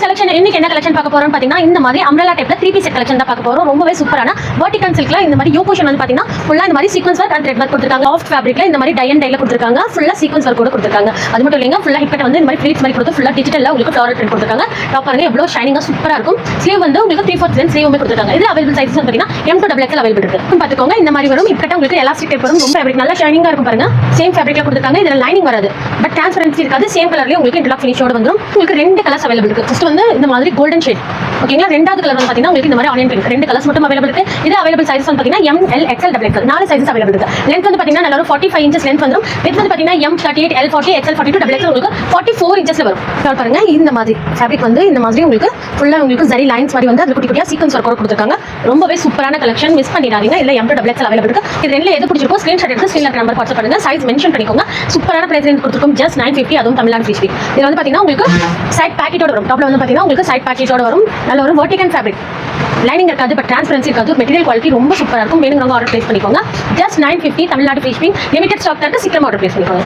Friends collection இன்னைக்கு என்ன collection பார்க்க போறோம்னு பாத்தீங்கன்னா இந்த மாதிரி அம்ரல்லா டைப்ல 3 பீஸ் செட் கலெக்ஷன் தான் பார்க்க போறோம். ரொம்பவே சூப்பரான வெர்டிகல் சில்க்ல இந்த மாதிரி யூ போர்ஷன் வந்து பாத்தீங்கன்னா ஃபுல்லா இந்த மாதிரி sequence work and thread work கொடுத்திருக்காங்க. சாஃப்ட் ஃபேப்ரிக்ல இந்த மாதிரி டை அண்ட் டைல கொடுத்திருக்காங்க. ஃபுல்லா சீக்வென்ஸ் வர்க் கூட கொடுத்திருக்காங்க. அது மட்டும் இல்லங்க ஃபுல்லா ஹிப் கட் வந்து இந்த மாதிரி ஃப்ளீட்ஸ் மாதிரி கொடுத்து ஃபுல்லா டிஜிட்டல்ல உங்களுக்கு ஃப்ளோரல் பிரிண்ட் கொடுத்திருக்காங்க. டாப் பாருங்க எவ்வளவு ஷைனிங்கா சூப்பரா இருக்கும். ஸ்லீவ் வந்து உங்களுக்கு 3/4 லென்த் ஸ்லீவுமே கொடுத்திருக்காங்க. இதுல அவைலபிள் சைஸஸ் பாத்தீங்கன்னா M to XXL அவைலபிள் இருக்கு. பாத்துக்கோங்க இந்த மாதிரி வரும். ஹிப் கட் உங்களுக்கு எலாஸ்டிக் டைப் வரும். ரொம்ப ஃபேப்ரிக் நல்லா ஷைனிங்கா இருக்கும் பாருங்க. சேம் ஃபேப்ரிக்ல கொடுத்திருக்காங்க. இதுல லைனிங் வராது. பட் டிரான்ஸ்பரன்சி இருக்காது. சேம் கலர்லயே உங்களுக்கு இன்டர்லாக் ஃபினிஷோட வந்துரும். உங்களுக்கு ரெண்டு கலர்ஸ் அவைலபிள் இருக்கு. ஃபர்ஸ்ட் வந்து இந்த மாதிரி கோல்டன் ஷேட். ஓகேங்களா. ரெண்டாவது கலர் வந்து பாத்தீங்கன்னா உங்களுக்கு இந்த மாதிரி ஆனியன் பிங்க். ரெண்டு கலர்ஸ் மட்டும் அவைலபிள் இருக்கு. இது அவைலபிள் சைஸஸ் வந்து பாத்தீங்கன்னா M, L, XL, XXL நாலு சைஸஸ் அவைலபிள் இருக்கு. லென்த் வந்து பாத்தீங்கன்னா நல்ல ஒரு 45 inches லென்த் வந்துரும். விட்த் வந்து பாத்தீங்கன்னா M 38, L 40, XL 42, XXL உங்களுக்கு 44 inchesல வரும். கால் பாருங்க இந்த மாதிரி ஃபேப்ரிக் வந்து இந்த மாதிரி உங்களுக்கு ஃபுல்லா உங்களுக்கு ஜரி லைன்ஸ் மாதிரி வந்து அது குட்டி குட்டியா சீக்வென்ஸ் வர்க் கொடுத்திருக்காங்க. ரொம்பவே சூப்பரான கலெக்ஷன். மிஸ் பண்ணிடாதீங்க. இல்ல M to XXL அவைலபிள் இருக்கு. இது ரெண்டுல எது பிடிச்சிருக்கோ ஸ்கிரீன்ஷாட் எடுத்து ஸ்கிரீன்ல நம்பர் வாட்ஸ்அப் பண்ணுங்க. சைஸ் மென்ஷன் பண்ணிக்கோங்க. சூப்பரான பிரைஸ் ரேஞ்ச் கொடுத்திருக்கோம். ஜஸ்ட் 950. அதுவும் தமிழ்நாடு ஃப்ரீ ஷிப்பிங். இதுல வந்து பாத்தீங்கன்னா உங்களுக்கு சைட் பாக்கெட்டோட வரும். டாப்ல வந்து பாத்தீங்கன்னா உங்களுக்கு சைட் பாக்கெட்டோட வரும். நல்ல ஒரு வெர்டிகல் ஃபேப்ரிக். லைனிங் இருக்காது பட் டிரான்ஸ்பரன்சி இருக்காது. மெட்டீரியல் குவாலிட்டி ரொம்ப சூப்பரா இருக்கும். வேணுங்கிறவங்க ஆர்டர் பிளேஸ் பண்ணிக்கோங்க. Just 950 Tamil Nadu free shipping. Limited stock இருக்கு. சீக்கிரமா ஆர்டர் பிளேஸ் பண்ணிக்கோங்க.